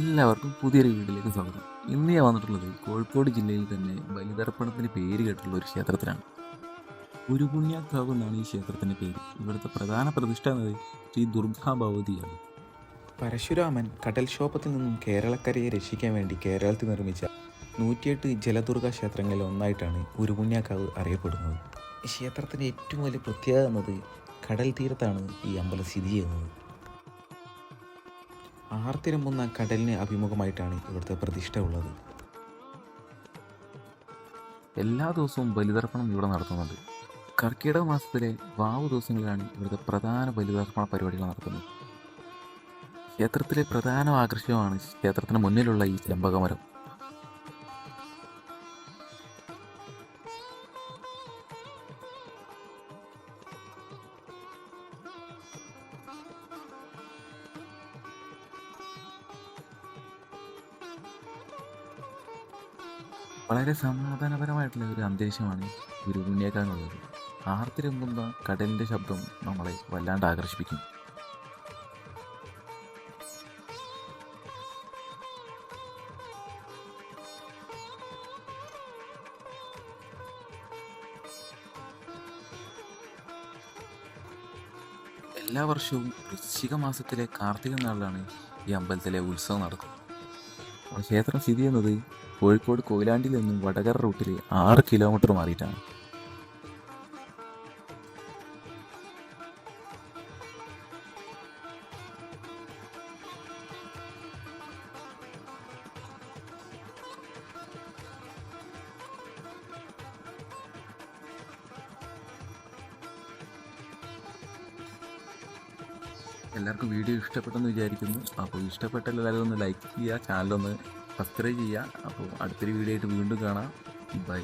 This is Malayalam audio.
എല്ലാവർക്കും പുതിയൊരു വീഡിയോയിലേക്ക് സ്വാഗതം. ഇന്ന് ഞാൻ വന്നിട്ടുള്ളത് കോഴിക്കോട് ജില്ലയിൽ തന്നെ ബലിതർപ്പണത്തിന് പേര് കേട്ടുള്ള ഒരു ക്ഷേത്രത്തിലാണ്. ഉരുപുണ്യക്കാവ് എന്നാണ് ഈ ക്ഷേത്രത്തിൻ്റെ പേര്. ഇവിടുത്തെ പ്രധാന പ്രതിഷ്ഠ എന്നത് ശ്രീ ദുർഗാ ഭഗവതിയാണ്. പരശുരാമൻ കടൽക്ഷോഭത്തിൽ നിന്നും കേരളക്കരയെ രക്ഷിക്കാൻ വേണ്ടി കേരളത്തിൽ നിർമ്മിച്ച 108 ജലദുർഗ ക്ഷേത്രങ്ങളിൽ ഒന്നായിട്ടാണ് ഉരുപുണ്യക്കാവ് അറിയപ്പെടുന്നത്. ഈ ക്ഷേത്രത്തിൻ്റെ ഏറ്റവും വലിയ പ്രത്യേകത എന്നത് കടൽ തീരത്താണ് ഈ അമ്പലം സ്ഥിതി ചെയ്യുന്നത്. ആർത്തിരമ്പുന്ന കടലിന് അഭിമുഖമായിട്ടാണ് ഇവിടുത്തെ പ്രതിഷ്ഠ ഉള്ളത്. എല്ലാ ദിവസവും ബലിതർപ്പണം ഇവിടെ നടത്തുന്നുണ്ട്. കർക്കിടക മാസത്തിലെ വാവ് ദിവസങ്ങളിലാണ് ഇവിടുത്തെ പ്രധാന ബലിതർപ്പണ പരിപാടികൾ നടത്തുന്നത്. ക്ഷേത്രത്തിലെ പ്രധാന ആകർഷണമാണ് ക്ഷേത്രത്തിന് മുന്നിലുള്ള ഈ ചെമ്പകമരം. വളരെ സമാധാനപരമായിട്ടുള്ള ഒരു അന്തരീക്ഷമാണ് ഉരുപുണ്യക്കാവുള്ളത്. ആർത്തിരമ്പുന്ന കടലിൻ്റെ ശബ്ദം നമ്മളെ വല്ലാണ്ട് ആകർഷിപ്പിക്കും. എല്ലാ വർഷവും വൃശ്ചിക മാസത്തിലെ കാർത്തിക നാളിലാണ് ഈ അമ്പലത്തിലെ ഉത്സവം നടക്കുന്നത്. ക്ഷേത്രം സ്ഥിതി ചെയ്യുന്നത് കോഴിക്കോട് കൊയിലാണ്ടിയിൽ നിന്നും വടകര റൂട്ടിൽ 6 കിലോമീറ്റർ മാറിയിട്ടാണ്. എല്ലാവർക്കും വീഡിയോ ഇഷ്ടപ്പെട്ടെന്ന് വിചാരിക്കുന്നു. അപ്പോൾ ഇഷ്ടപ്പെട്ടാൽ എല്ലാവരും ഒന്ന് ലൈക്ക് ചെയ്യുക, ചാനലൊന്ന് സബ്സ്ക്രൈബ് ചെയ്യുക. അപ്പോൾ അടുത്തൊരു വീഡിയോ ആയിട്ട് വീണ്ടും കാണാം. ബൈ.